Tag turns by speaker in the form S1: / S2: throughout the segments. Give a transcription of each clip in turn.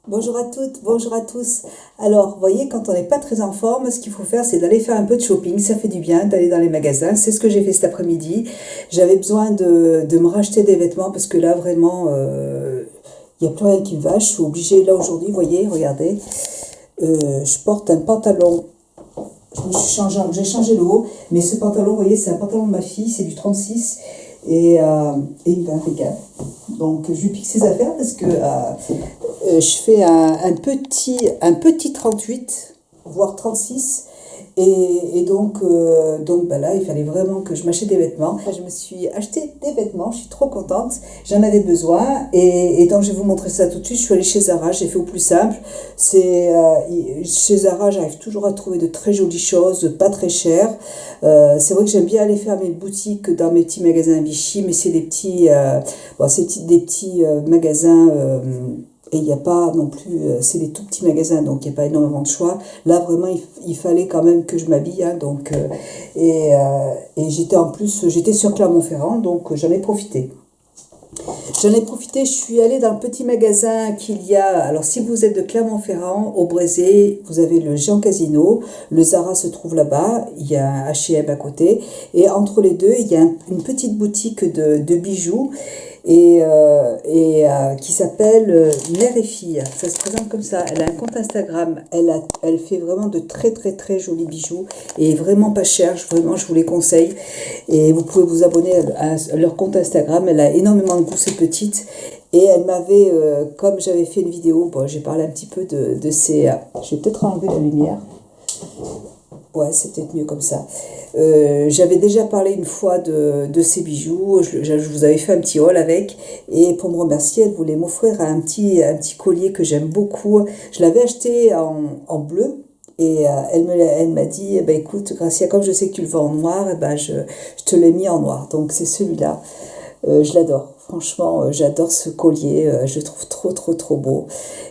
S1: Bonjour à toutes, bonjour à tous. Alors, vous voyez, quand on n'est pas très en forme, ce qu'il faut faire, c'est d'aller faire un peu de shopping. Ça fait du bien d'aller dans les magasins. C'est ce que j'ai fait cet après-midi. J'avais besoin de me racheter des vêtements parce que là, vraiment, il n'y a plus rien qui me va. Je suis obligée, là, aujourd'hui, vous voyez, regardez, je porte un pantalon. J'ai changé le haut, mais ce pantalon, vous voyez, c'est un pantalon de ma fille, c'est du 36 et il va impeccable. Donc, je lui pique ses affaires parce que je fais un petit 38, voire 36. Et donc bah là, il fallait vraiment que je m'achète des vêtements. Je me suis acheté des vêtements, je suis trop contente. J'en avais besoin. Et donc, je vais vous montrer ça tout de suite. Je suis allée chez Zara, j'ai fait au plus simple. Chez Zara, j'arrive toujours à trouver de très jolies choses, pas très chères. C'est vrai que j'aime bien aller faire mes boutiques dans mes petits magasins Vichy, mais c'est des petits magasins. Et il n'y a pas non plus, c'est des tout petits magasins, donc il n'y a pas énormément de choix. Là, vraiment, il fallait quand même que je m'habille, hein, et j'étais sur Clermont-Ferrand, donc j'en ai profité. Je suis allée dans le petit magasin qu'il y a. Alors, si vous êtes de Clermont-Ferrand, au Brézé, vous avez le Géant Casino. Le Zara se trouve là-bas. Il y a un H&M à côté. Et entre les deux, il y a une petite boutique de bijoux qui s'appelle Mère et Fille. Ça se présente comme ça. Elle a un compte Instagram. Elle fait vraiment de très, très, très jolis bijoux et vraiment pas cher. Vraiment, je vous les conseille. Et vous pouvez vous abonner à leur compte Instagram. Elle a énormément de goût, cette petite. Et elle m'avait, comme j'avais fait une vidéo, bon, j'ai parlé un petit peu de ces... je vais peut-être enlever la lumière. Ouais, c'est peut-être mieux comme ça. J'avais déjà parlé une fois de ces bijoux. Je vous avais fait un petit haul avec. Et pour me remercier, elle voulait m'offrir un petit collier que j'aime beaucoup. Je l'avais acheté en bleu. Et elle m'a dit, eh ben, écoute, Gracia, comme je sais que tu le vends en noir, eh ben, je te l'ai mis en noir. Donc c'est celui-là. Je l'adore. Franchement, j'adore ce collier. Je le trouve trop, trop, trop beau.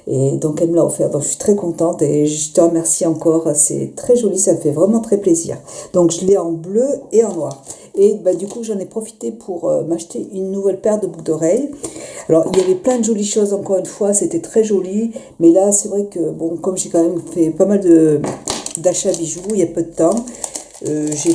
S1: Et donc, elle me l'a offert. Donc, je suis très contente et je te remercie encore. C'est très joli. Ça me fait vraiment très plaisir. Donc, je l'ai en bleu et en noir. Et bah, du coup, j'en ai profité pour m'acheter une nouvelle paire de boucles d'oreilles. Alors, il y avait plein de jolies choses, encore une fois. C'était très joli. Mais là, c'est vrai que, bon, comme j'ai quand même fait pas mal d'achats bijoux il y a peu de temps, j'ai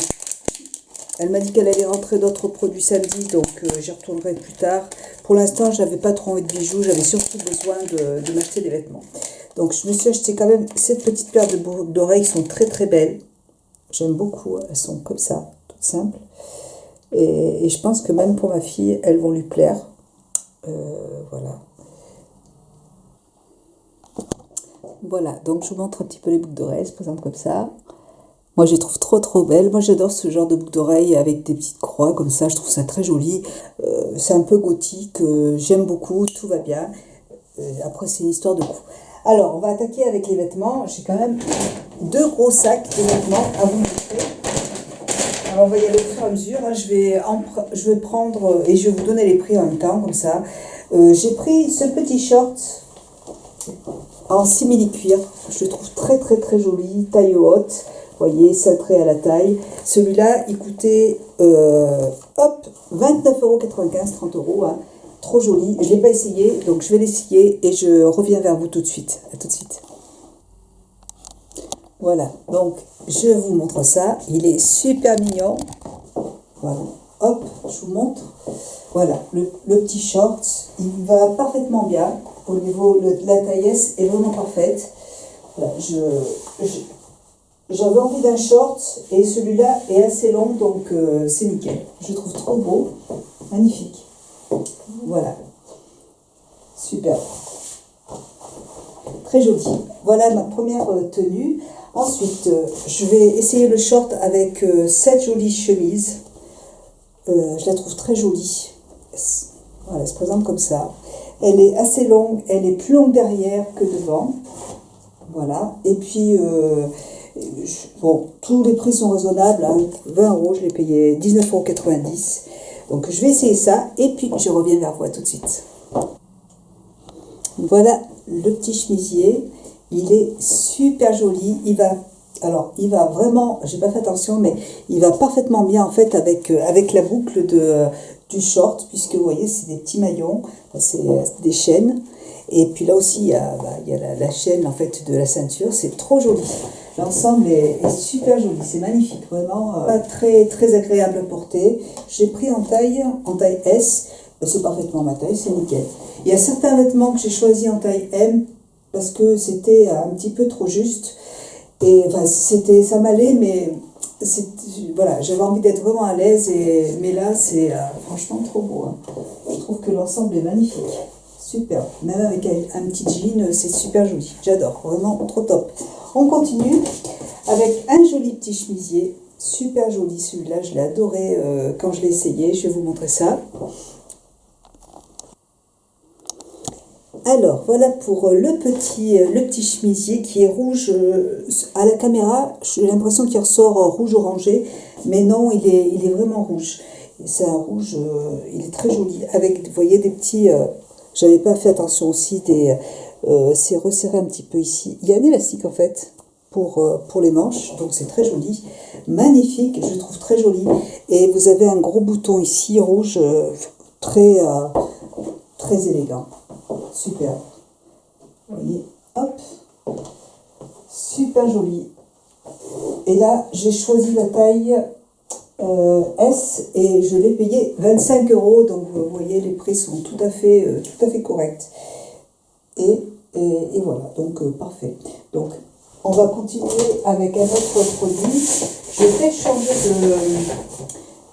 S1: elle m'a dit qu'elle allait rentrer d'autres produits samedi, donc j'y retournerai plus tard. Pour l'instant, j'avais pas trop envie de bijoux, j'avais surtout besoin de m'acheter des vêtements. Donc je me suis acheté quand même cette petite paire de boucles d'oreilles qui sont très très belles. J'aime beaucoup, elles sont comme ça, toutes simples. Et je pense que même pour ma fille, elles vont lui plaire. Voilà. Voilà, donc je vous montre un petit peu les boucles d'oreilles, elles se présentent comme ça. Moi, je les trouve trop trop belles. Moi, j'adore ce genre de boucles d'oreilles avec des petites croix comme ça. Je trouve ça très joli. C'est un peu gothique. J'aime beaucoup. Tout va bien. Après, c'est une histoire de goût. Alors, on va attaquer avec les vêtements. J'ai quand même 2 gros sacs de vêtements à vous montrer. Alors, on va y aller au fur et à mesure. Hein. Je vais prendre et je vais vous donner les prix en même temps, comme ça. J'ai pris ce petit short en simili-cuir. Je le trouve très très très joli. Taille haute. Vous voyez, cintré à la taille. Celui-là, il coûtait 29,95 €, 30 €. Hein. Trop joli. Je ne l'ai pas essayé, donc je vais l'essayer et je reviens vers vous tout de suite. À tout de suite. Voilà, donc je vous montre ça. Il est super mignon. Voilà. Hop, je vous montre. Voilà, le petit short, il va parfaitement bien. Au niveau de la taillesse est vraiment parfaite. Voilà, j'avais envie d'un short et celui-là est assez long, donc c'est nickel. Je le trouve trop beau, magnifique. Voilà, super, très joli. Voilà ma première tenue. Ensuite, je vais essayer le short avec cette jolie chemise. Je la trouve très jolie. Voilà, elle se présente comme ça. Elle est assez longue, elle est plus longue derrière que devant. Voilà, et puis... bon, tous les prix sont raisonnables, hein. 20 €, je l'ai payé 19,90 €. Donc je vais essayer ça et puis je reviens vers vous tout de suite. Voilà le petit chemisier, il est super joli. Il va vraiment, j'ai pas fait attention, mais il va parfaitement bien en fait avec la boucle du short, puisque vous voyez, c'est des petits maillons, c'est des chaînes. Et puis là aussi, il y a la chaîne en fait de la ceinture, c'est trop joli. L'ensemble est super joli, c'est magnifique, vraiment très, très agréable à porter. J'ai pris en taille S, c'est parfaitement ma taille, c'est nickel. Il y a certains vêtements que j'ai choisis en taille M parce que c'était un petit peu trop juste. Et enfin, ça m'allait, mais voilà, j'avais envie d'être vraiment à l'aise. Mais là, c'est franchement trop beau. Hein. Je trouve que l'ensemble est magnifique. Super. Même avec un petit jean, c'est super joli. J'adore. Vraiment trop top. On continue avec un joli petit chemisier. Super joli celui-là. Je l'ai adoré quand je l'ai essayé. Je vais vous montrer ça. Alors, voilà pour le petit chemisier qui est rouge. À la caméra, j'ai l'impression qu'il ressort rouge orangé. Mais non, il est vraiment rouge. C'est un rouge, il est très joli. Avec, vous voyez, des petits... j'avais pas fait attention aussi, c'est resserré un petit peu ici. Il y a un élastique en fait pour les manches, donc c'est très joli. Magnifique, je trouve très joli. Et vous avez un gros bouton ici, rouge, très, très élégant. Super. Vous voyez, hop. Super joli. Et là, j'ai choisi la taille S et je l'ai payé 25 €, donc vous voyez les prix sont tout à fait corrects et voilà, donc parfait. Donc on va continuer avec un autre produit. Je vais changer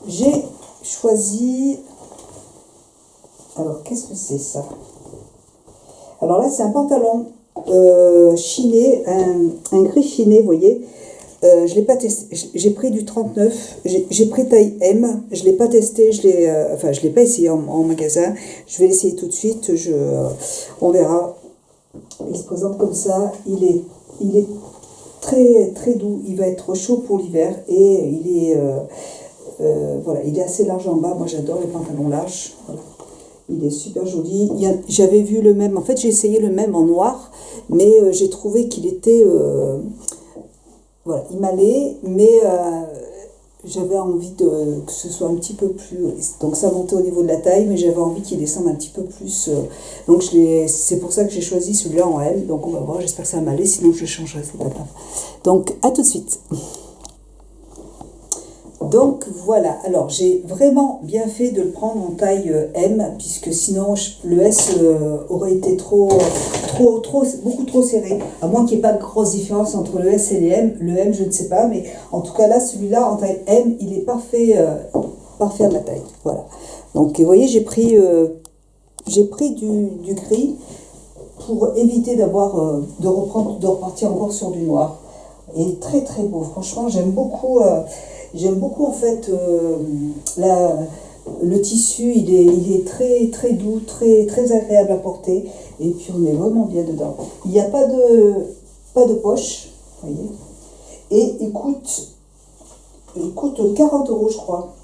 S1: j'ai choisi, alors qu'est-ce que c'est ça? Alors là c'est un pantalon chiné, un gris chiné, vous voyez. Je l'ai pas testé, j'ai pris du 39, j'ai pris taille M, je l'ai pas testé, je l'ai pas essayé en magasin, je vais l'essayer tout de suite, on verra. Il se présente comme ça, il est très très doux, il va être chaud pour l'hiver et voilà, il est assez large en bas, moi j'adore les pantalons larges, voilà. Il est super joli. J'avais vu le même, en fait j'ai essayé le même en noir, mais j'ai trouvé qu'il était... voilà, il m'allait, mais j'avais envie que ce soit un petit peu plus... Donc ça montait au niveau de la taille, mais j'avais envie qu'il descende un petit peu plus. Donc c'est pour ça que j'ai choisi celui-là en L. Donc on va voir, j'espère que ça va m'aller, sinon je le changerai, c'est pas grave. Donc à tout de suite. Donc voilà, alors j'ai vraiment bien fait de le prendre en taille M, puisque sinon le S aurait été beaucoup trop serré, à moins qu'il n'y ait pas de grosse différence entre le S et les M. Le M, je ne sais pas, mais en tout cas là, celui-là en taille M, il est parfait, parfait à ma taille. Voilà. Donc vous voyez, j'ai pris du gris pour éviter de repartir encore sur du noir. Et très très beau, franchement, j'aime beaucoup en fait le tissu, il est très très doux, très très agréable à porter, et puis on est vraiment bien dedans. Il n'y a pas de poche, vous voyez, et il coûte 40 € je crois.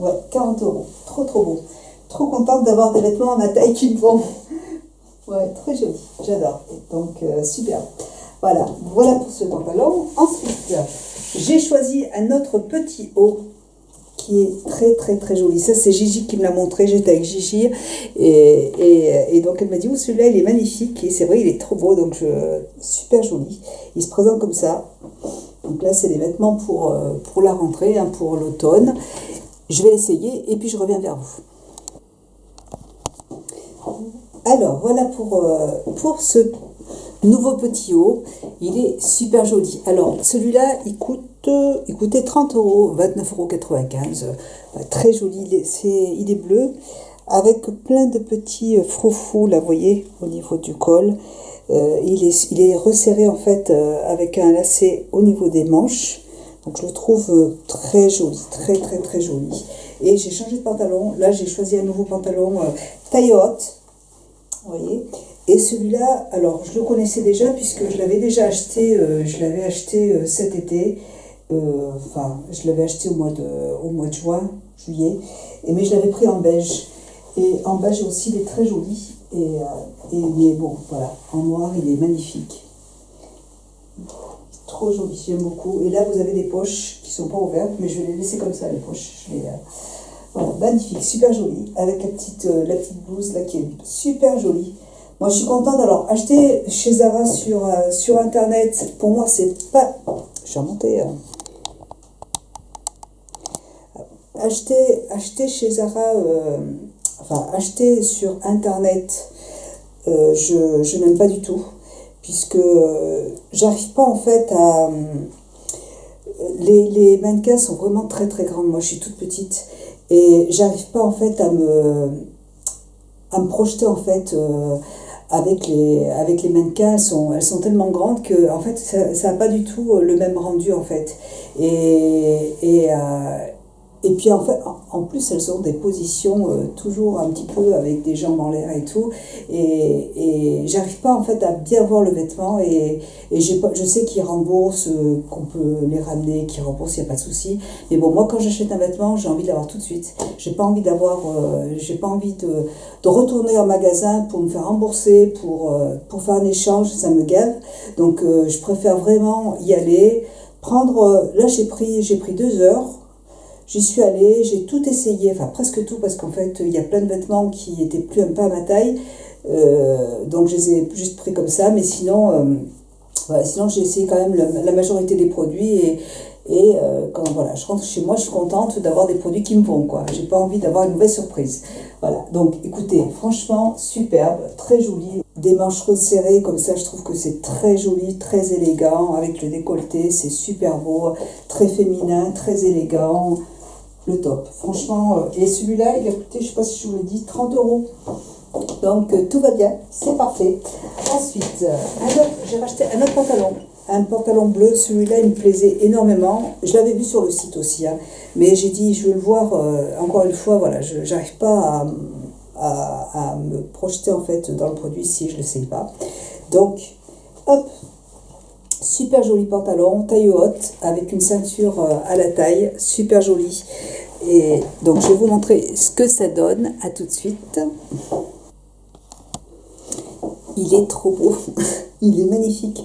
S1: Ouais, 40 €, trop trop beau. Trop contente d'avoir des vêtements à ma taille qui me vont. Ouais, très joli, j'adore. Donc super. Voilà pour ce pantalon. Ensuite, j'ai choisi un autre petit haut qui est très très très joli. Ça c'est Gigi qui me l'a montré, j'étais avec Gigi et donc elle m'a dit oh celui-là il est magnifique, et c'est vrai il est trop beau, donc super joli. Il se présente comme ça. Donc là c'est des vêtements pour la rentrée, hein, pour l'automne. Je vais l'essayer et puis je reviens vers vous. Alors voilà pour ce nouveau petit haut, il est super joli. Alors celui-là il coûtait 30 €, 29,95 €. Très joli, il est bleu avec plein de petits froufrous là, vous voyez, au niveau du col. Il est resserré en fait avec un lacet au niveau des manches. Donc je le trouve très joli, très très très joli. Et j'ai changé de pantalon. Là j'ai choisi un nouveau pantalon taille haute. Vous voyez, et celui-là, alors je le connaissais déjà puisque je l'avais déjà acheté, cet été, enfin je l'avais acheté au mois de juin, juillet, mais je l'avais pris en beige, et en beige aussi il est très joli, mais bon voilà, en noir il est magnifique, trop joli, j'aime beaucoup. Et là vous avez des poches qui sont pas ouvertes, mais je vais les laisser comme ça les poches, voilà, magnifique, super joli, avec la petite blouse là qui est super jolie. Moi, je suis contente. Alors, acheter chez Zara sur Internet, pour moi, c'est pas... Je vais remonter. Acheter chez Zara, enfin, acheter sur Internet, je n'aime pas du tout, puisque j'arrive pas en fait à... les mannequins sont vraiment très très grandes. Moi, je suis toute petite et j'arrive pas en fait à me projeter en fait avec les mannequins. Elles sont tellement grandes que en fait ça n'a pas du tout le même rendu en fait. Et puis en fait, en plus elles ont des positions toujours un petit peu avec des jambes en l'air et tout. Et j'arrive pas en fait à bien voir le vêtement. Et je sais qu'ils remboursent, qu'on peut les ramener, qu'ils remboursent, il n'y a pas de souci. Mais bon, moi quand j'achète un vêtement, j'ai envie de l'avoir tout de suite. J'ai pas envie de retourner en magasin pour me faire rembourser, pour faire un échange, ça me gave. Donc je préfère vraiment y aller, prendre... Là j'ai pris 2 heures. J'y suis allée, j'ai tout essayé, enfin presque tout, parce qu'en fait, il y a plein de vêtements qui étaient plus un peu à ma taille. Donc je les ai juste pris comme ça, mais sinon, voilà, sinon j'ai essayé quand même la majorité des produits. Quand voilà, je rentre chez moi, je suis contente d'avoir des produits qui me vont, quoi. J'ai pas envie d'avoir une mauvaise surprise. Voilà, donc écoutez, franchement, superbe, très joli. Des manches resserrées comme ça, je trouve que c'est très joli, très élégant, avec le décolleté, c'est super beau, très féminin, très élégant. Le top, franchement. Et celui-là, il a coûté, je ne sais pas si je vous l'ai dit, 30 euros. Donc tout va bien, c'est parfait. Ensuite, j'ai racheté un autre pantalon. Un pantalon bleu, celui-là il me plaisait énormément. Je l'avais vu sur le site aussi, hein. Mais j'ai dit, je veux le voir encore une fois. Voilà, je n'arrive pas à me projeter en fait dans le produit si je ne l'essaye pas. Donc, hop, super joli pantalon, taille haute, avec une ceinture à la taille, super joli. Et donc je vais vous montrer ce que ça donne. À tout de suite. Il est trop beau, il est magnifique.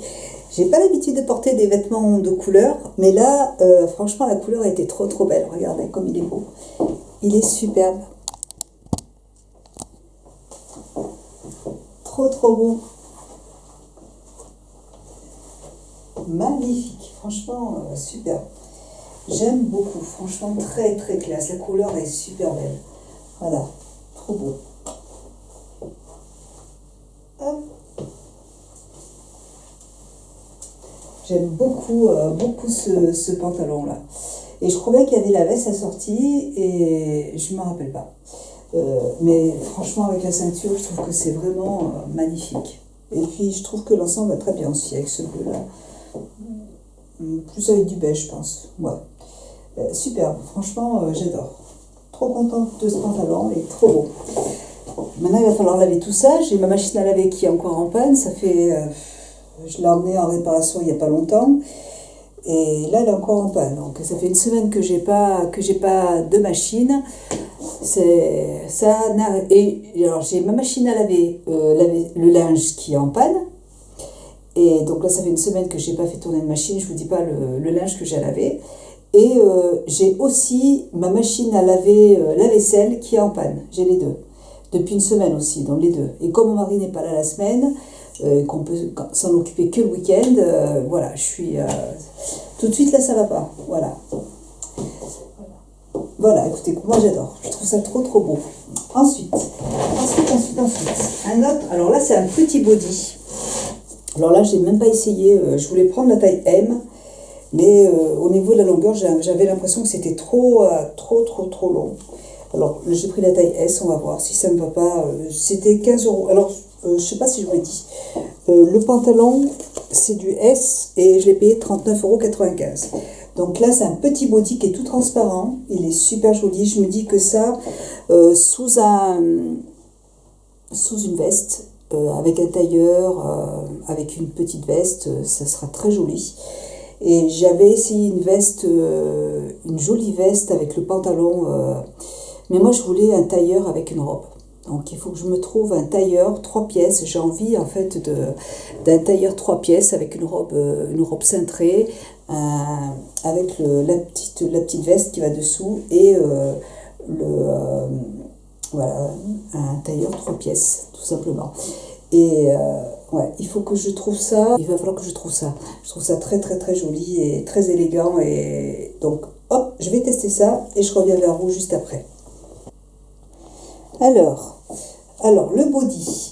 S1: J'ai pas l'habitude de porter des vêtements de couleur, mais là, franchement, la couleur a été trop trop belle. Regardez comme il est beau. Il est superbe. Trop trop beau. Magnifique, franchement, superbe. J'aime beaucoup, franchement, très très classe. La couleur est super belle. Voilà, trop beau. Hop. J'aime beaucoup, beaucoup ce pantalon-là. Et je crois bien qu'il y avait la veste assortie et je ne me rappelle pas. Mais franchement, avec la ceinture, je trouve que c'est vraiment magnifique. Et puis, je trouve que l'ensemble va très bien aussi avec ce bleu-là. Plus avec du beige, je pense. Ouais. Superbe. Franchement, j'adore. Trop contente de ce pantalon et trop beau. Maintenant, il va falloir laver tout ça. J'ai ma machine à laver qui est encore en panne. Ça fait... je l'ai emmenée en réparation il n'y a pas longtemps. Et là, elle est encore en panne. Donc, ça fait une semaine que j'ai pas de machine. Et alors, j'ai ma machine à laver, le linge qui est en panne. Et donc là, ça fait une semaine que je n'ai pas fait tourner de machine. Je ne vous dis pas le linge que j'ai à laver. Et j'ai aussi ma machine à laver la vaisselle qui est en panne. J'ai les deux. Depuis une semaine aussi, donc les deux. Et comme mon mari n'est pas là la semaine, qu'on peut s'en occuper que le week-end, voilà, je suis... tout de suite, là, ça va pas. Voilà. Voilà, écoutez, moi j'adore. Je trouve ça trop trop beau. Ensuite. Un autre, alors là, c'est un petit body. Alors là, j'ai même pas essayé. Je voulais prendre la taille M. Mais au niveau de la longueur, j'avais l'impression que c'était trop long. Alors, j'ai pris la taille S, on va voir si ça ne me va pas. C'était 15 euros. Alors, je ne sais pas si je vous l'ai dit. Le pantalon, c'est du S et je l'ai payé 39,95 €. Donc là, c'est un petit body qui est tout transparent. Il est super joli. Je me dis que ça, sous une veste, avec un tailleur, avec une petite veste, ça sera très joli. Et j'avais essayé une veste, une jolie veste avec le pantalon, mais moi je voulais un tailleur avec une robe. Donc il faut que je me trouve un tailleur 3 pièces. J'ai envie en fait d'un tailleur 3 pièces avec une robe cintrée, avec la petite veste qui va dessous et voilà, un tailleur 3 pièces tout simplement. Et ouais, il faut que je trouve ça. Il va falloir que je trouve ça. Je trouve ça très très très joli et très élégant. Et donc, hop, je vais tester ça et je reviens vers vous juste après. Alors, le body.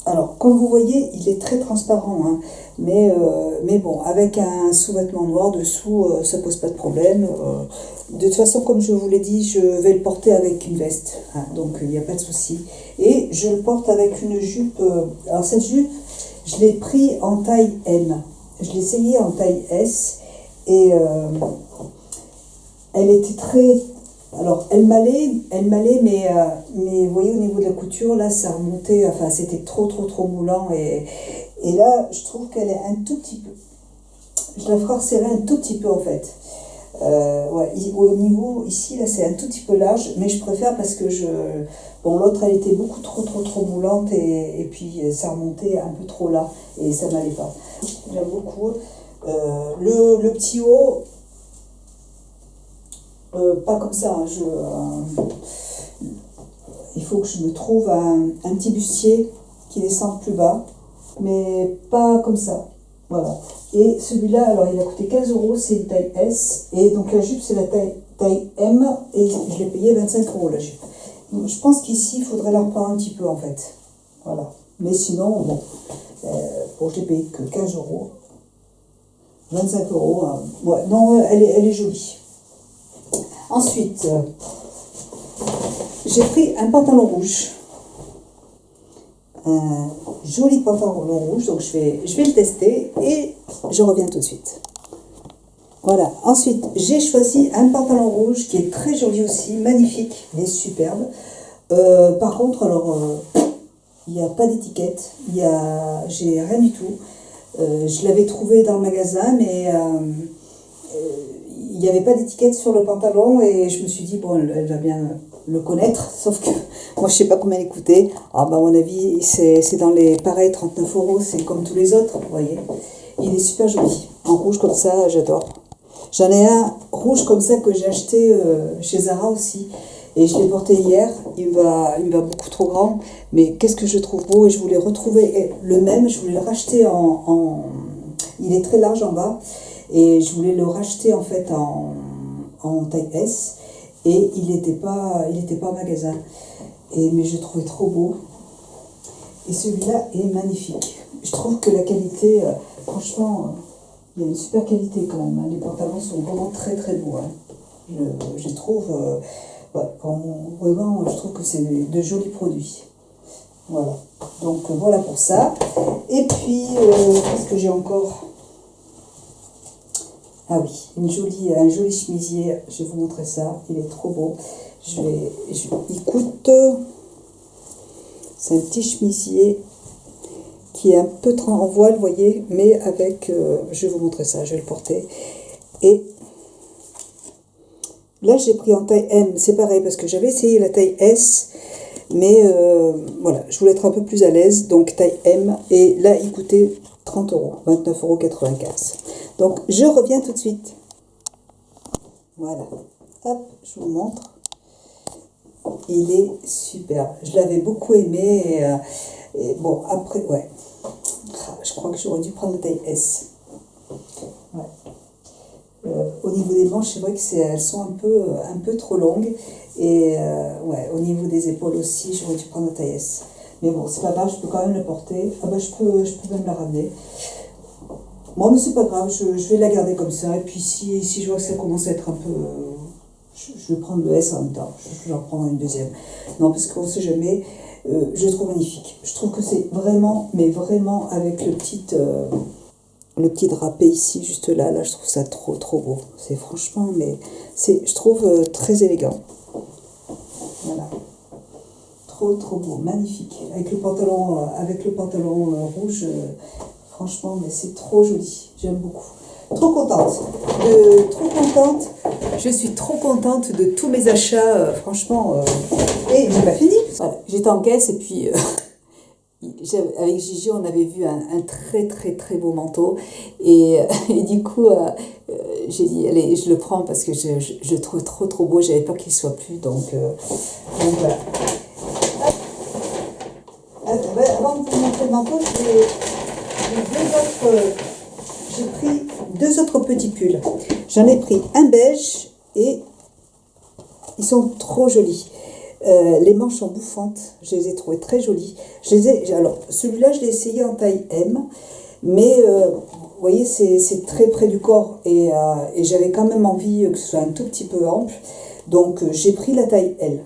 S1: Alors, comme vous voyez, il est très transparent, hein, mais bon, avec un sous-vêtement noir dessous, ça pose pas de problème. De toute façon, comme je vous l'ai dit, je vais le porter avec une veste, hein, donc il n'y a pas de souci. Et je le porte avec une jupe. Alors, cette jupe, je l'ai pris en taille M. Je l'ai essayé en taille S et elle était très. Alors, elle m'allait, mais vous voyez, au niveau de la couture, là, ça remontait, enfin, c'était trop moulant. Et là, je trouve qu'elle est un tout petit peu. Je la ferai resserrer un tout petit peu, en fait. Ouais, au niveau, ici, là, c'est un tout petit peu large, mais je préfère parce que bon, l'autre, elle était beaucoup trop moulante, et puis ça remontait un peu trop là, et ça m'allait pas. J'aime beaucoup. Le petit haut. Pas comme ça, hein, il faut que je me trouve un petit bustier qui descende plus bas, mais pas comme ça. Voilà. Et celui-là, alors il a coûté 15 €, c'est une taille S, et donc la jupe c'est la taille M, et je l'ai payé 25 € la jupe. Donc, je pense qu'ici il faudrait la reprendre un petit peu en fait. Voilà. Mais sinon, bon, je l'ai payé que 15 €. 25 €. Hein. Ouais, non, elle est jolie. Ensuite, j'ai pris un pantalon rouge, un joli pantalon rouge, donc je vais le tester et je reviens tout de suite. Voilà, ensuite j'ai choisi un pantalon rouge qui est très joli aussi, magnifique, il est superbe. Par contre, alors, il n'y a pas d'étiquette, j'ai rien du tout. Je l'avais trouvé dans le magasin, mais il n'y avait pas d'étiquette sur le pantalon et je me suis dit, bon, elle va bien le connaître, sauf que moi je sais pas combien elle coûtait. Ah bah à mon avis, c'est dans les pareils 39 €, c'est comme tous les autres, vous voyez. Il est super joli, en rouge comme ça, j'adore. J'en ai un rouge comme ça que j'ai acheté chez Zara aussi, et je l'ai porté hier. Il me va beaucoup trop grand, mais qu'est-ce que je trouve beau, et je voulais retrouver le même, je voulais le racheter il est très large en bas, et je voulais le racheter en fait en taille S, et il n'était pas en magasin, mais je le trouvais trop beau, et celui-là est magnifique. Je trouve que la qualité, franchement, il y a une super qualité quand même, hein. Les pantalons sont vraiment très beaux, hein. Je trouve, vraiment, je trouve que c'est de jolis produits. Voilà, donc voilà pour ça. Et puis, qu'est-ce que j'ai encore? Ah oui, un joli chemisier, je vais vous montrer ça, il est trop beau. Il coûte, c'est un petit chemisier qui est un peu en voile, vous voyez, mais avec, je vais vous montrer ça, je vais le porter. Et là, j'ai pris en taille M, c'est pareil, parce que j'avais essayé la taille S, mais voilà, je voulais être un peu plus à l'aise, donc taille M, et là, il coûtait 30 €, 29,95 €. Donc, je reviens tout de suite. Voilà, hop, je vous montre. Il est super. Je l'avais beaucoup aimé, et bon, après, ouais. Je crois que j'aurais dû prendre la taille S. Ouais. Au niveau des manches, c'est vrai que elles sont un peu trop longues, et ouais, au niveau des épaules aussi, j'aurais dû prendre la taille S. Mais bon, c'est pas grave, je peux quand même le porter. Ah bah, je peux même la ramener. Bon, mais c'est pas grave, je vais la garder comme ça, et puis si je vois que ça commence à être un peu... je vais prendre le S en même temps, je vais en prendre une deuxième. Non, parce qu'on sait jamais, je le trouve magnifique. Je trouve que c'est vraiment, mais vraiment, avec le petit drapé ici, juste là, je trouve ça trop beau. C'est franchement, mais je trouve très élégant. Voilà. Trop beau, magnifique. Avec le pantalon rouge, franchement, mais c'est trop joli. J'aime beaucoup. Trop contente. Je suis trop contente de tous mes achats, franchement. Et j'ai pas fini. Voilà, j'étais en caisse, et puis avec Gigi, on avait vu un très beau manteau, et du coup, j'ai dit, allez, je le prends parce que je le trouve trop beau. J'avais peur qu'il soit plus, donc voilà. Avant de vous montrer le manteau, J'ai pris deux autres petits pulls. J'en ai pris un beige et ils sont trop jolis. Les manches sont bouffantes, je les ai trouvées très jolies. Alors, celui-là, je l'ai essayé en taille M, mais vous voyez, c'est très près du corps et j'avais quand même envie que ce soit un tout petit peu ample. Donc, j'ai pris la taille L.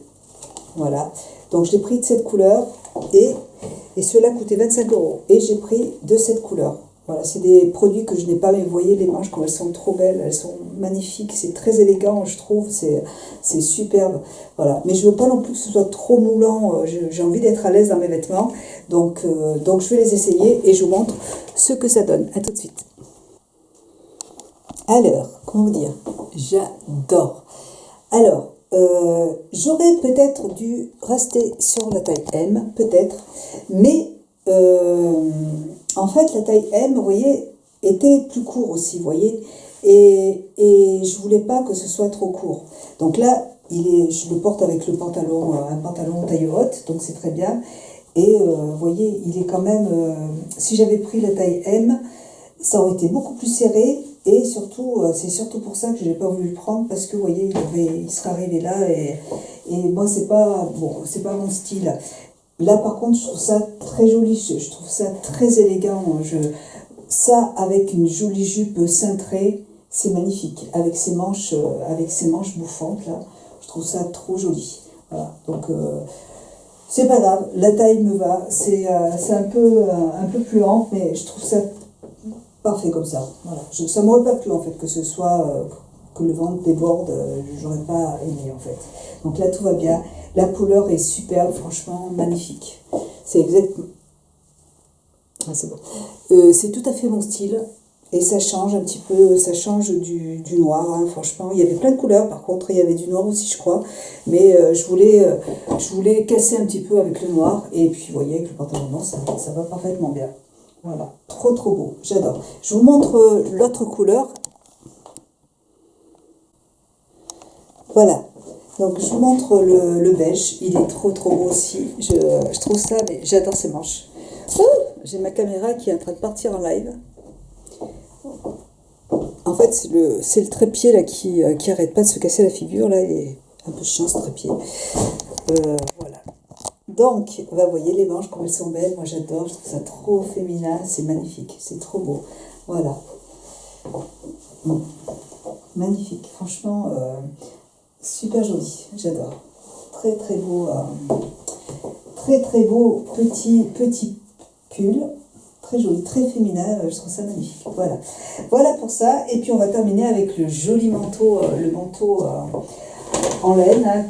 S1: Voilà. Donc, je l'ai pris de cette couleur et ceux-là coûtaient 25 €. Et j'ai pris de cette couleur. Voilà, c'est des produits que je n'ai pas, mais vous voyez les manches comme elles sont trop belles, elles sont magnifiques, c'est très élégant, je trouve, c'est superbe. Voilà, mais je veux pas non plus que ce soit trop moulant, j'ai envie d'être à l'aise dans mes vêtements, donc je vais les essayer et je vous montre ce que ça donne. À tout de suite. Alors, comment vous dire, j'adore. Alors, j'aurais peut-être dû rester sur la taille M, peut-être, mais en fait, la taille M, vous voyez, était plus court aussi, vous voyez, et je voulais pas que ce soit trop court. Donc là, je le porte avec le pantalon, un pantalon taille haute, donc c'est très bien. Et vous voyez, il est quand même, si j'avais pris la taille M, ça aurait été beaucoup plus serré. Et surtout, c'est surtout pour ça que je n'ai pas voulu le prendre, parce que vous voyez, il serait arrivé là, et moi, c'est pas mon style. Là, par contre, je trouve ça très joli, je trouve ça très élégant. Ça, avec une jolie jupe cintrée, c'est magnifique. Avec ces manches bouffantes, là, je trouve ça trop joli. Voilà, donc c'est pas grave, la taille me va. C'est un peu plus ample, mais je trouve ça parfait comme ça. Voilà. Ça m'aurait pas plu, en fait, que ce soit... que le ventre déborde, j'aurais pas aimé en fait. Donc là tout va bien, la couleur est superbe, franchement magnifique. C'est exactement... Ah, c'est bon. C'est tout à fait mon style et ça change un petit peu, ça change du noir, hein, franchement. Il y avait plein de couleurs, par contre il y avait du noir aussi je crois, mais je voulais casser un petit peu avec le noir et puis vous voyez avec le pantalon noir ça va parfaitement bien. Voilà, trop beau, j'adore. Je vous montre l'autre couleur. Voilà, donc je vous montre le beige, il est trop beau aussi, je trouve ça, mais j'adore ces manches. Oh, j'ai ma caméra qui est en train de partir en live. En fait, c'est le trépied là qui arrête pas de se casser la figure, là, il est un peu chiant ce trépied. Voilà. Donc, vous voyez les manches comme elles sont belles, moi j'adore, je trouve ça trop féminin, c'est magnifique, c'est trop beau. Voilà. Magnifique, franchement... super joli, j'adore. Très beau, très beau petit pull, très joli, très féminin, je trouve ça magnifique. Voilà pour ça. Et puis on va terminer avec le joli manteau, en laine, hein,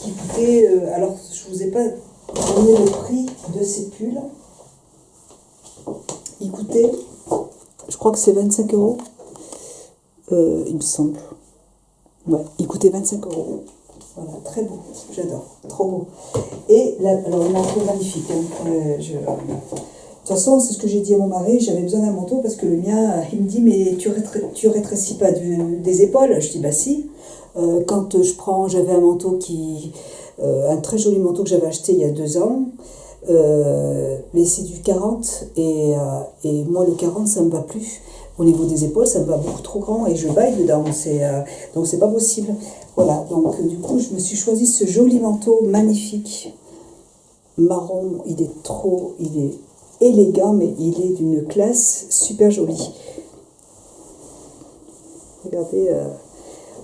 S1: qui coûtait, alors je vous ai pas donné le prix de ces pulls. Il coûtait, je crois que c'est 25 €, il me semble. Ouais, il coûtait 25 €. Voilà, très beau, j'adore, trop beau. Et là, alors le manteau magnifique. Hein, de toute façon, c'est ce que j'ai dit à mon mari, j'avais besoin d'un manteau parce que le mien, il me dit, mais tu rétrécis pas des épaules? Je dis, bah si. Quand j'avais un manteau un très joli manteau que j'avais acheté il y a 2 ans, mais c'est du 40 et moi le 40 ça me va plus. Au niveau des épaules, ça me va beaucoup trop grand et je baille dedans, donc c'est pas possible. Voilà, donc du coup, je me suis choisi ce joli manteau magnifique, marron, il est élégant, mais il est d'une classe super joli. Regardez,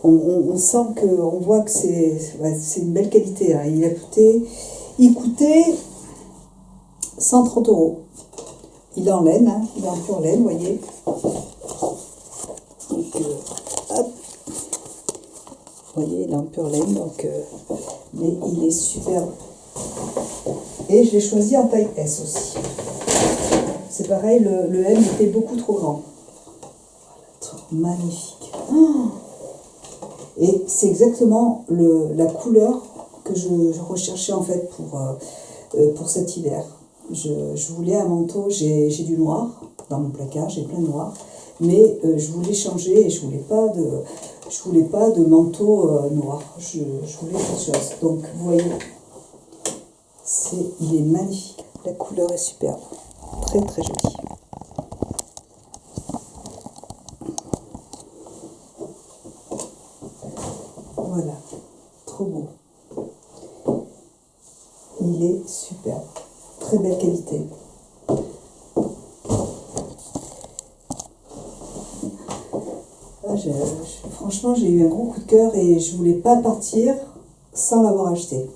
S1: on sent on voit que c'est une belle qualité. Hein. Il coûtait 130 €. Il est en laine, hein, il est en pure laine, vous voyez. Donc, hop. Vous voyez, il est en pure laine, donc, mais il est superbe. Et je l'ai choisi en taille S aussi. C'est pareil, le M était beaucoup trop grand. Voilà, magnifique. Oh, et c'est exactement la couleur que je recherchais en fait pour cet hiver. Je voulais un manteau, j'ai du noir dans mon placard, j'ai plein de noir, mais je voulais changer et je voulais pas de manteau noir, je voulais quelque chose. Donc vous voyez, il est magnifique, la couleur est superbe, très jolie. franchement, j'ai eu un gros coup de cœur et je voulais pas partir sans l'avoir acheté.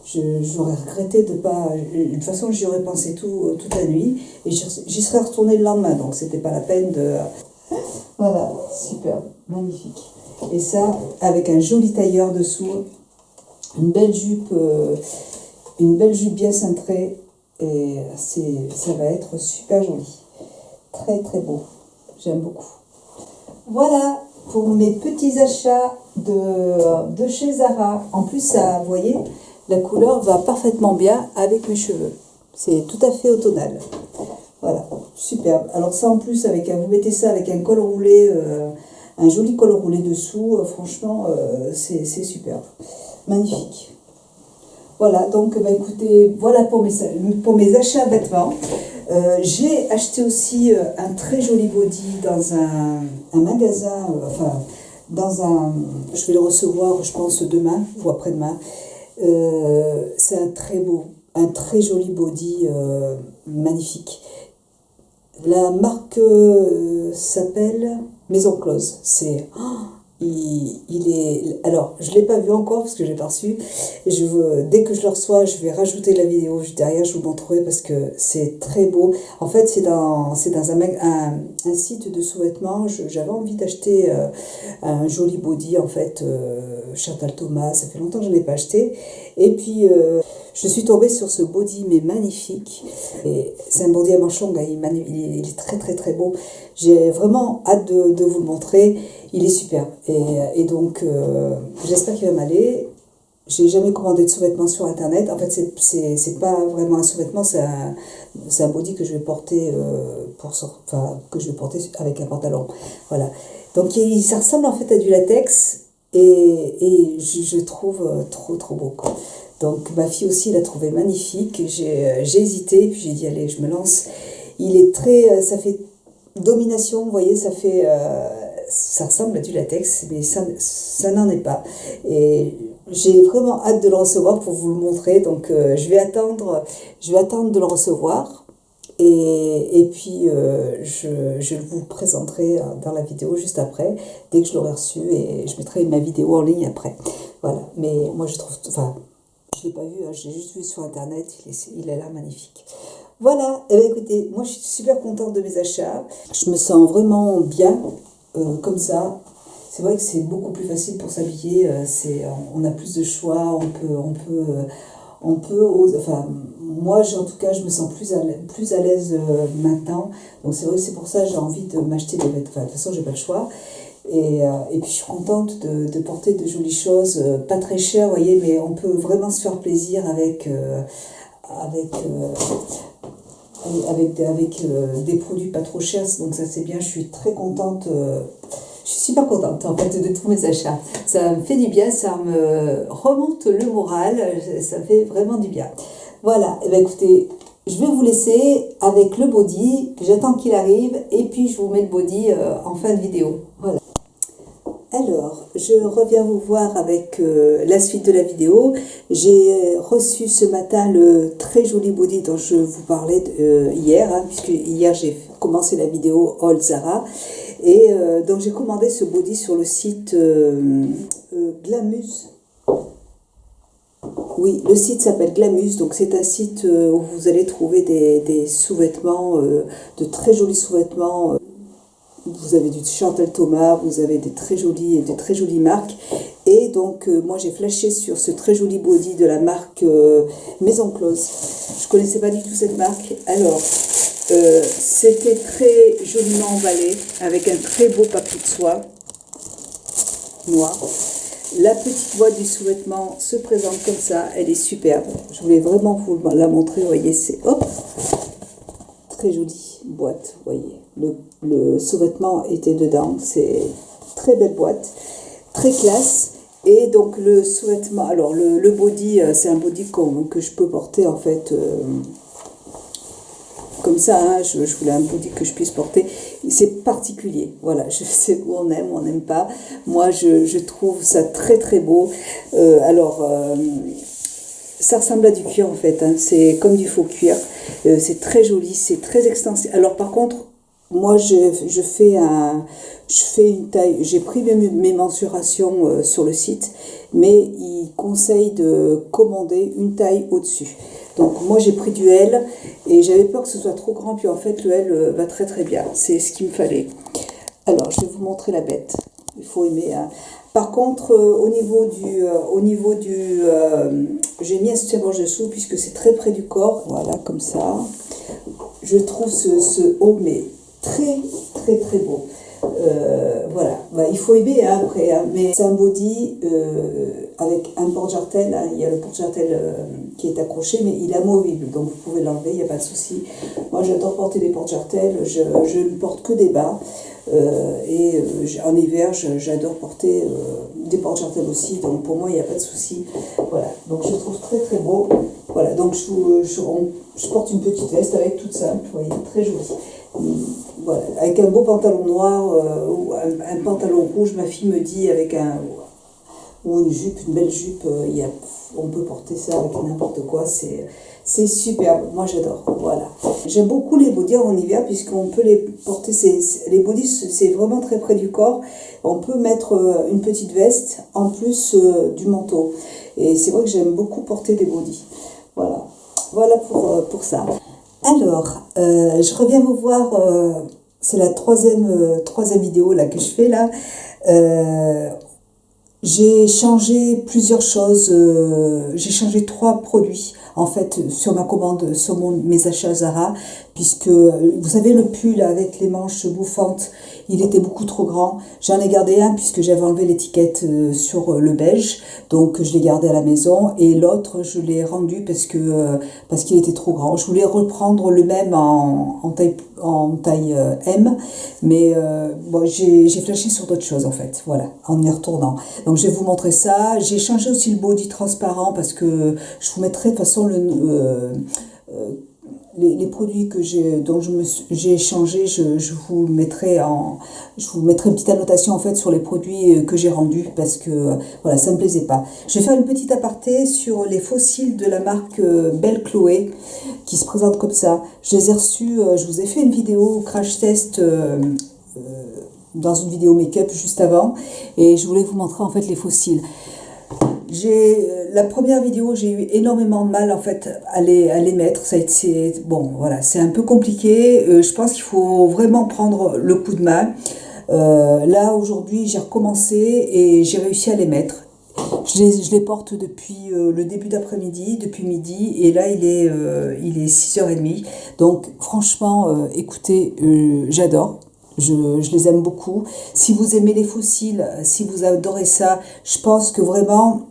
S1: J'aurais regretté de pas... De toute façon, j'y aurais pensé toute la nuit et j'y serais retournée le lendemain, donc c'était pas la peine de... Voilà, superbe, magnifique. Et ça, avec un joli tailleur dessous, une belle jupe bien cintrée, et ça va être super joli. Très très beau, j'aime beaucoup. Voilà pour mes petits achats de chez Zara. En plus, ça, vous voyez, la couleur va parfaitement bien avec mes cheveux. C'est tout à fait automnal. Voilà, superbe. Alors ça en plus, vous mettez ça avec un col roulé, un joli col roulé dessous, franchement, c'est superbe. Magnifique. Voilà, donc bah, écoutez, voilà pour mes achats vêtements. J'ai acheté aussi un très joli body dans un magasin, je vais le recevoir, je pense, demain ou après-demain. C'est un très joli body, magnifique. La marque s'appelle Maison Close. Il est... Alors, je ne l'ai pas vu encore parce que je l'ai pas reçu. Dès que je le reçois, je vais rajouter la vidéo derrière, je vous montrerai parce que c'est très beau. En fait, c'est dans un site de sous-vêtements. J'avais envie d'acheter un joli body, en fait, Chantal Thomas. Ça fait longtemps que je ne l'ai pas acheté. Et puis, je suis tombée sur ce body, mais magnifique. C'est un body à manches longues, il est très très très beau. J'ai vraiment hâte de vous le montrer. Il est superbe. Et donc, j'espère qu'il va m'aller. J'ai jamais commandé de sous-vêtements sur Internet. En fait, c'est pas vraiment un sous-vêtement, c'est un body que je vais porter que je vais porter avec un pantalon. Voilà. Donc, ça ressemble en fait à du latex et je trouve trop trop beau, quoi. Donc, ma fille aussi l'a trouvé magnifique. J'ai hésité, puis j'ai dit, allez, je me lance. Il est ça fait domination, vous voyez, ça ressemble à du latex, mais ça n'en est pas. Et j'ai vraiment hâte de le recevoir pour vous le montrer. Donc, je vais attendre de le recevoir. Et puis, je vous présenterai dans la vidéo juste après, dès que je l'aurai reçu, et je mettrai ma vidéo en ligne après. Voilà. Mais moi, je ne l'ai pas vu, hein, je l'ai juste vu sur Internet, il a l'air magnifique. Voilà, et bien écoutez, moi je suis super contente de mes achats. Je me sens vraiment bien, comme ça. C'est vrai que c'est beaucoup plus facile pour s'habiller, on a plus de choix, moi en tout cas je me sens plus à l'aise maintenant. Donc c'est vrai que c'est pour ça que j'ai envie de m'acheter des vêtements. Enfin, de toute façon j'ai pas le choix. Et puis je suis contente de porter de jolies choses, pas très chères, vous voyez, mais on peut vraiment se faire plaisir avec des produits pas trop chers, donc ça c'est bien. Je suis très contente, je suis super contente en fait de tous mes achats. Ça me fait du bien, ça me remonte le moral, ça me fait vraiment du bien. Voilà, et bien écoutez, je vais vous laisser avec le body, j'attends qu'il arrive et puis je vous mets le body en fin de vidéo. Voilà. Alors, je reviens vous voir avec la suite de la vidéo. J'ai reçu ce matin le très joli body dont je vous parlais hier, hein, puisque hier j'ai commencé la vidéo Haul Zara. Et donc j'ai commandé ce body sur le site Glamus. Oui, le site s'appelle Glamus, donc c'est un site où vous allez trouver des sous-vêtements, de très jolis sous-vêtements. Vous avez du Chantal Thomas, vous avez des très jolies marques. Et donc, moi, j'ai flashé sur ce très joli body de la marque Maison Close. Je ne connaissais pas du tout cette marque. Alors, c'était très joliment emballé, avec un très beau papier de soie noir. La petite boîte du sous-vêtement se présente comme ça. Elle est superbe. Je voulais vraiment vous la montrer. Vous voyez, c'est... Hop, très jolie boîte, vous voyez. Le sous-vêtement était dedans, c'est très belle boîte, très classe. Et donc le sous-vêtement, alors le body, c'est un body que je peux porter en fait comme ça, hein, je voulais un body que je puisse porter. C'est particulier, voilà, je sais où on n'aime pas. Moi je trouve ça très très beau. Ça ressemble à du cuir en fait, hein. C'est comme du faux cuir, c'est très joli, c'est très extensif. Alors par contre, moi, je fais une taille. J'ai pris mes mensurations sur le site, mais il conseille de commander une taille au-dessus. Donc moi, j'ai pris du L et j'avais peur que ce soit trop grand. Puis en fait, le L va très très bien. C'est ce qu'il me fallait. Alors, je vais vous montrer la bête. Il faut aimer, hein. Par contre, j'ai mis un soutien-gorge dessous puisque c'est très près du corps. Voilà, comme ça. Je trouve ce haut, mais très, très, très beau. Voilà, bah, il faut aimer, hein, après, hein. Mais c'est un body avec un porte-jartel, hein. Il y a le porte-jartel qui est accroché, mais il est amovible, donc vous pouvez l'enlever, il n'y a pas de souci. Moi, j'adore porter des porte-jartels, je ne porte que des bas. En hiver, j'adore porter des porte-jartels aussi, donc pour moi, il n'y a pas de souci. Voilà, donc je trouve très très beau. Voilà, donc je porte une petite veste avec toute simple, vous voyez, très jolie. Voilà, avec un beau pantalon noir ou un pantalon rouge, ma fille me dit, ou une jupe, une belle jupe, on peut porter ça avec n'importe quoi, c'est superbe, moi j'adore, voilà. J'aime beaucoup les bodys en hiver puisqu'on peut les porter, les bodys c'est vraiment très près du corps, on peut mettre une petite veste en plus du manteau. Et c'est vrai que j'aime beaucoup porter des bodys, voilà. Voilà pour ça. Alors, je reviens vous voir, c'est la troisième vidéo là, que je fais là. J'ai changé plusieurs choses, j'ai changé 3 produits en fait sur ma commande, sur mes achats Zara, puisque vous savez le pull avec les manches bouffantes, il était beaucoup trop grand. J'en ai gardé un puisque j'avais enlevé l'étiquette sur le beige, donc je l'ai gardé à la maison, et l'autre je l'ai rendu parce qu'il était trop grand. Je voulais reprendre le même en taille M, mais bon, j'ai flashé sur d'autres choses en fait, voilà, en y retournant. Donc je vais vous montrer ça. J'ai changé aussi le body transparent parce que je vous mettrai de toute façon les produits dont j'ai changé, je vous mettrai une petite annotation en fait sur les produits que j'ai rendus parce que voilà, ça me plaisait pas. Je vais faire une petite aparté sur les faux cils de la marque Belle Chloé qui se présentent comme ça. Je les ai reçus, je vous ai fait une vidéo crash test dans une vidéo make-up juste avant, et je voulais vous montrer en fait les faux cils. La première vidéo, j'ai eu énormément de mal en fait à les mettre. Bon, voilà, c'est un peu compliqué. Je pense qu'il faut vraiment prendre le coup de main. Là aujourd'hui, j'ai recommencé et j'ai réussi à les mettre. Je les porte depuis le début d'après-midi, depuis midi, et là il est 6h30. Donc franchement, écoutez, j'adore. Je les aime beaucoup. Si vous aimez les fossiles, si vous adorez ça, je pense que vraiment,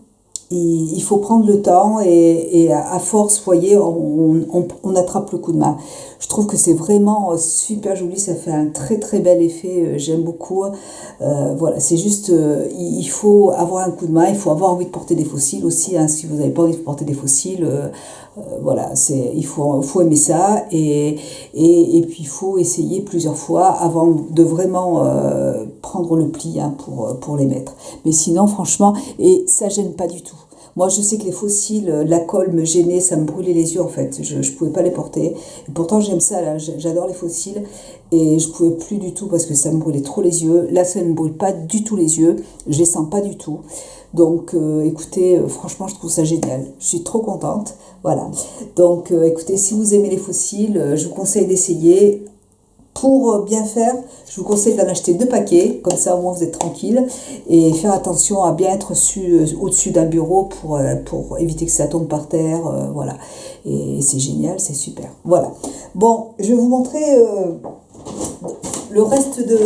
S1: il faut prendre le temps et à force, vous voyez, on attrape le coup de main. Je trouve que c'est vraiment super joli, ça fait un très très bel effet, j'aime beaucoup. Voilà, c'est juste, il faut avoir un coup de main, il faut avoir envie de porter des fossiles aussi, hein, si vous n'avez pas envie de porter des fossiles, voilà, il faut aimer ça et puis il faut essayer plusieurs fois avant de vraiment prendre le pli, hein, pour les mettre. Mais sinon, franchement, et ça gêne pas du tout. Moi, je sais que les fossiles, la colle me gênait, ça me brûlait les yeux en fait. Je ne pouvais pas les porter. Et pourtant, j'aime ça, là, j'adore les fossiles. Et je ne pouvais plus du tout parce que ça me brûlait trop les yeux. Là, ça ne me brûle pas du tout les yeux. Je les sens pas du tout. Donc, écoutez, franchement, je trouve ça génial. Je suis trop contente. Voilà. Donc, écoutez, si vous aimez les fossiles, je vous conseille d'essayer. Pour bien faire, je vous conseille d'en acheter 2 paquets, comme ça au moins vous êtes tranquille, et faire attention à bien être au-dessus d'un bureau pour éviter que ça tombe par terre, voilà. Et c'est génial, c'est super. Voilà. Bon, je vais vous montrer le reste de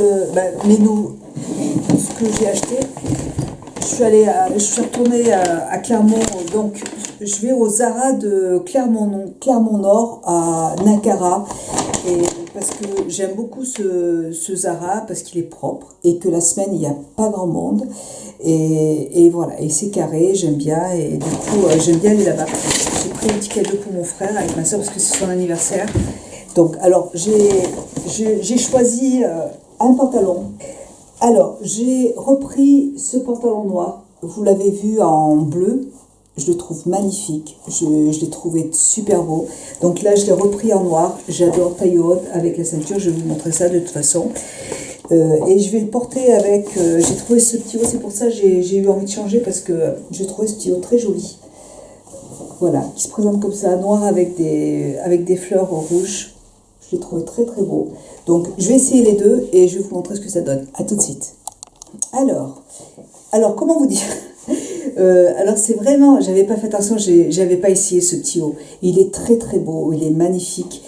S1: ce que j'ai acheté. Je suis retournée à Clermont, donc je vais au Zara de Clermont Nord à Nacara, et parce que j'aime beaucoup ce Zara parce qu'il est propre et que la semaine il n'y a pas grand monde, et voilà, et c'est carré, j'aime bien, et du coup j'aime bien aller là-bas. J'ai pris un petit cadeau pour mon frère avec ma soeur parce que c'est son anniversaire. Donc alors j'ai choisi un pantalon. Alors, j'ai repris ce pantalon noir, vous l'avez vu en bleu, Je le trouve magnifique, je l'ai trouvé super beau. Donc là, je l'ai repris en noir. J'adore taille haute avec la ceinture, je vais vous montrer ça de toute façon. Et je vais le porter avec... j'ai trouvé ce petit haut, c'est pour ça que j'ai eu envie de changer parce que j'ai trouvé ce petit haut très joli. Voilà, qui se présente comme ça, noir avec des fleurs rouges. Je l'ai trouvé très très beau. Donc je vais essayer les deux et je vais vous montrer ce que ça donne. A tout de suite. Alors comment vous dire alors c'est vraiment, j'avais pas fait attention, j'avais pas essayé ce petit haut. Il est très très beau, il est magnifique.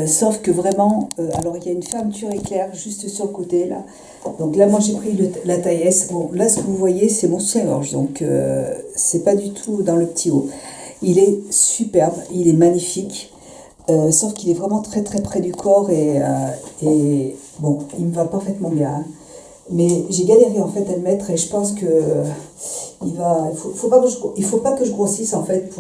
S1: Sauf que vraiment, alors il y a une fermeture éclair juste sur le côté là. Donc là moi j'ai pris la taille S. Bon là ce que vous voyez c'est mon soutien-gorge, donc c'est pas du tout dans le petit haut. Il est superbe, il est magnifique. Sauf qu'il est vraiment très très près du corps et bon, il me va parfaitement bien. Hein. Mais j'ai galéré en fait à le mettre et je pense que il faut pas que je grossisse en fait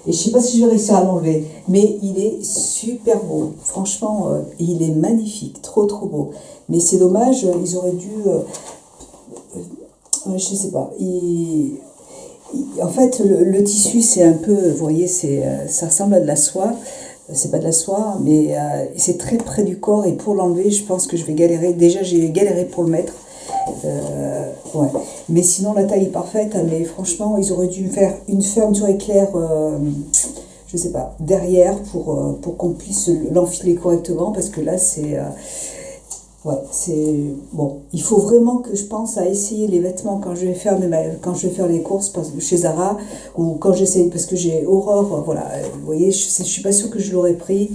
S1: et je sais pas si je vais réussir à l'enlever, mais il est super beau. Franchement, il est magnifique, trop trop beau. Mais c'est dommage, ils auraient dû, je sais pas. En fait, le tissu c'est un peu, vous voyez, ça ressemble à de la soie. C'est pas de la soie, mais c'est très près du corps et pour l'enlever, je pense que je vais galérer. Déjà, j'ai galéré pour le mettre. Ouais. Mais sinon, la taille est parfaite. Mais franchement, ils auraient dû me faire une fermeture éclair, je sais pas, derrière pour qu'on puisse l'enfiler correctement. Parce que là, ouais, c'est bon. Il faut vraiment que je pense à essayer les vêtements quand je vais faire les courses chez Zara ou quand j'essaye parce que j'ai horreur. Voilà, vous voyez, je suis pas sûre que je l'aurais pris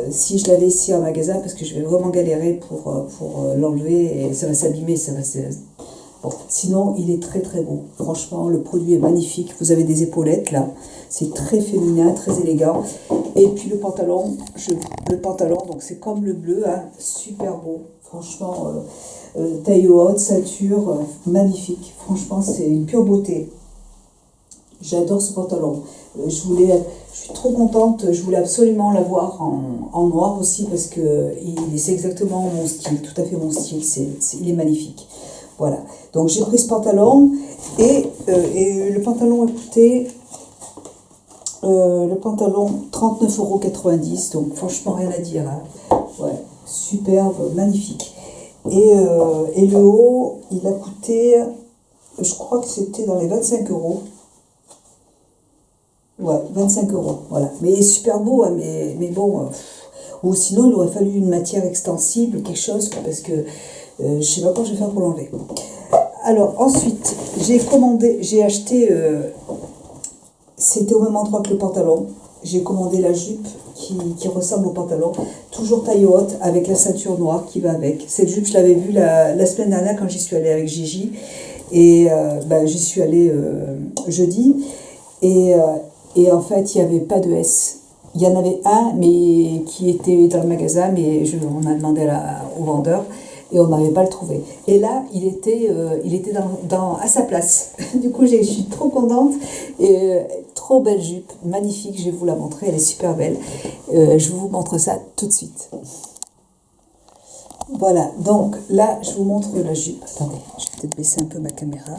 S1: si je l'avais ici en magasin parce que je vais vraiment galérer pour l'enlever et ça va s'abîmer, Bon, sinon, il est très très beau. Franchement, le produit est magnifique. Vous avez des épaulettes là. C'est très féminin, très élégant. Et puis le pantalon, donc c'est comme le bleu, hein, super beau. Franchement, taille haute, ceinture, magnifique. Franchement, c'est une pure beauté. J'adore ce pantalon. Je suis trop contente. Je voulais absolument l'avoir en noir aussi parce que c'est exactement mon style, tout à fait mon style. Il est magnifique. Voilà. Donc j'ai pris ce pantalon et le pantalon a coûté le pantalon 39,90 €. Donc franchement rien à dire. Hein. Ouais, superbe, magnifique. Et le haut, il a coûté, je crois que c'était dans les 25 €. Ouais, 25 €, voilà. Mais super beau, hein, mais bon. Ou sinon, il aurait fallu une matière extensible, quelque chose, parce que je sais pas comment je vais faire pour l'enlever. Alors, ensuite, j'ai acheté, c'était au même endroit que le pantalon. J'ai commandé la jupe qui ressemble au pantalon, toujours taille haute, avec la ceinture noire qui va avec. Cette jupe, je l'avais vue la semaine dernière quand j'y suis allée avec Gigi. Et j'y suis allée jeudi. Et en fait, il n'y avait pas de S. Il y en avait un, mais qui était dans le magasin, mais on a demandé au vendeur et on n'arrivait pas à le trouver. Et là, il était à sa place. Du coup, je suis trop contente. Et trop belle jupe, magnifique, je vais vous la montrer, elle est super belle. Je vous montre ça tout de suite. Voilà, donc là, je vous montre la jupe. Attendez, je vais peut-être baisser un peu ma caméra.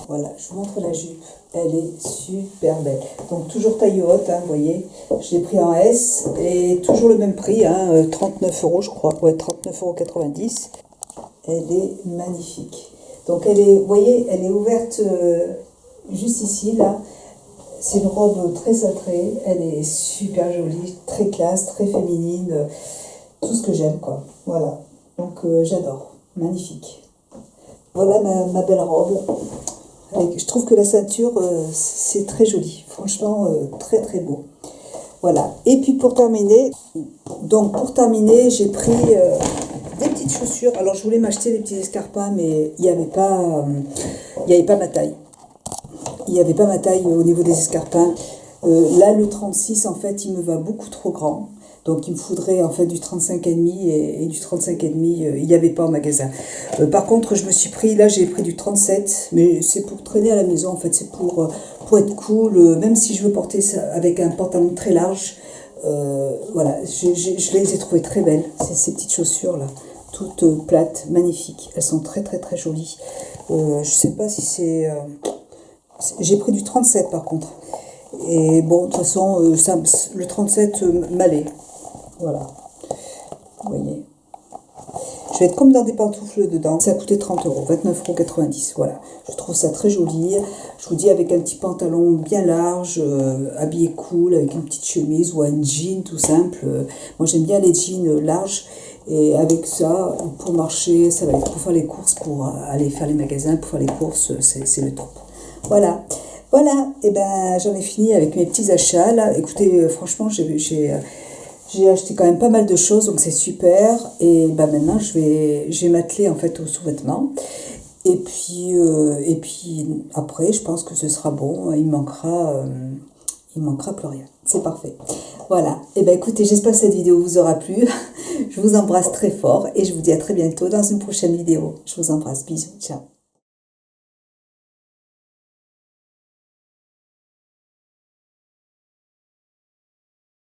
S1: Voilà, je vous montre la jupe. Elle est super belle. Donc toujours taille haute, hein, vous voyez. Je l'ai pris en S et toujours le même prix, hein, 39 € je crois. Ouais, 39,90 €. Elle est magnifique. Donc vous voyez, elle est ouverte juste ici, là. C'est une robe très cintrée. Elle est super jolie, très classe, très féminine. Tout ce que j'aime, quoi. Voilà. Donc j'adore. Magnifique. Voilà ma belle robe. Je trouve que la ceinture, c'est très joli. Franchement, très très beau. Voilà. Et puis pour terminer, j'ai pris des petites chaussures. Alors je voulais m'acheter des petits escarpins, mais il n'y avait pas ma taille. Il n'y avait pas ma taille au niveau des escarpins. Là, le 36, en fait, il me va beaucoup trop grand. Donc il me faudrait en fait du 35,5 et du 35,5, il n'y avait pas en magasin. Par contre, j'ai pris du 37, mais c'est pour traîner à la maison en fait, c'est pour être cool, même si je veux porter ça avec un pantalon très large. Voilà, je les ai trouvées très belles, ces petites chaussures là, toutes plates, magnifiques. Elles sont très très très jolies. Je sais pas si c'est... J'ai pris du 37 par contre. Et bon, de toute façon, le 37 m'allait. Voilà, vous voyez. Je vais être comme dans des pantoufles dedans. Ça a coûté 30 €, 29,90 €. Voilà, je trouve ça très joli. Je vous dis, avec un petit pantalon bien large, habillé cool, avec une petite chemise ou un jean tout simple. Moi, j'aime bien les jeans larges. Et avec ça, pour marcher, ça va être pour faire les courses, pour aller faire les magasins, pour faire les courses, c'est le top. Voilà. Voilà, et ben j'en ai fini avec mes petits achats. Là, écoutez, franchement, j'ai acheté quand même pas mal de choses, donc c'est super. Et ben maintenant, je vais m'atteler en fait aux sous-vêtements. Et puis après, je pense que ce sera bon. Il manquera plus rien. C'est parfait. Voilà. Et ben écoutez, j'espère que cette vidéo vous aura plu. Je vous embrasse très fort et je vous dis à très bientôt dans une prochaine vidéo. Je vous embrasse. Bisous. Ciao.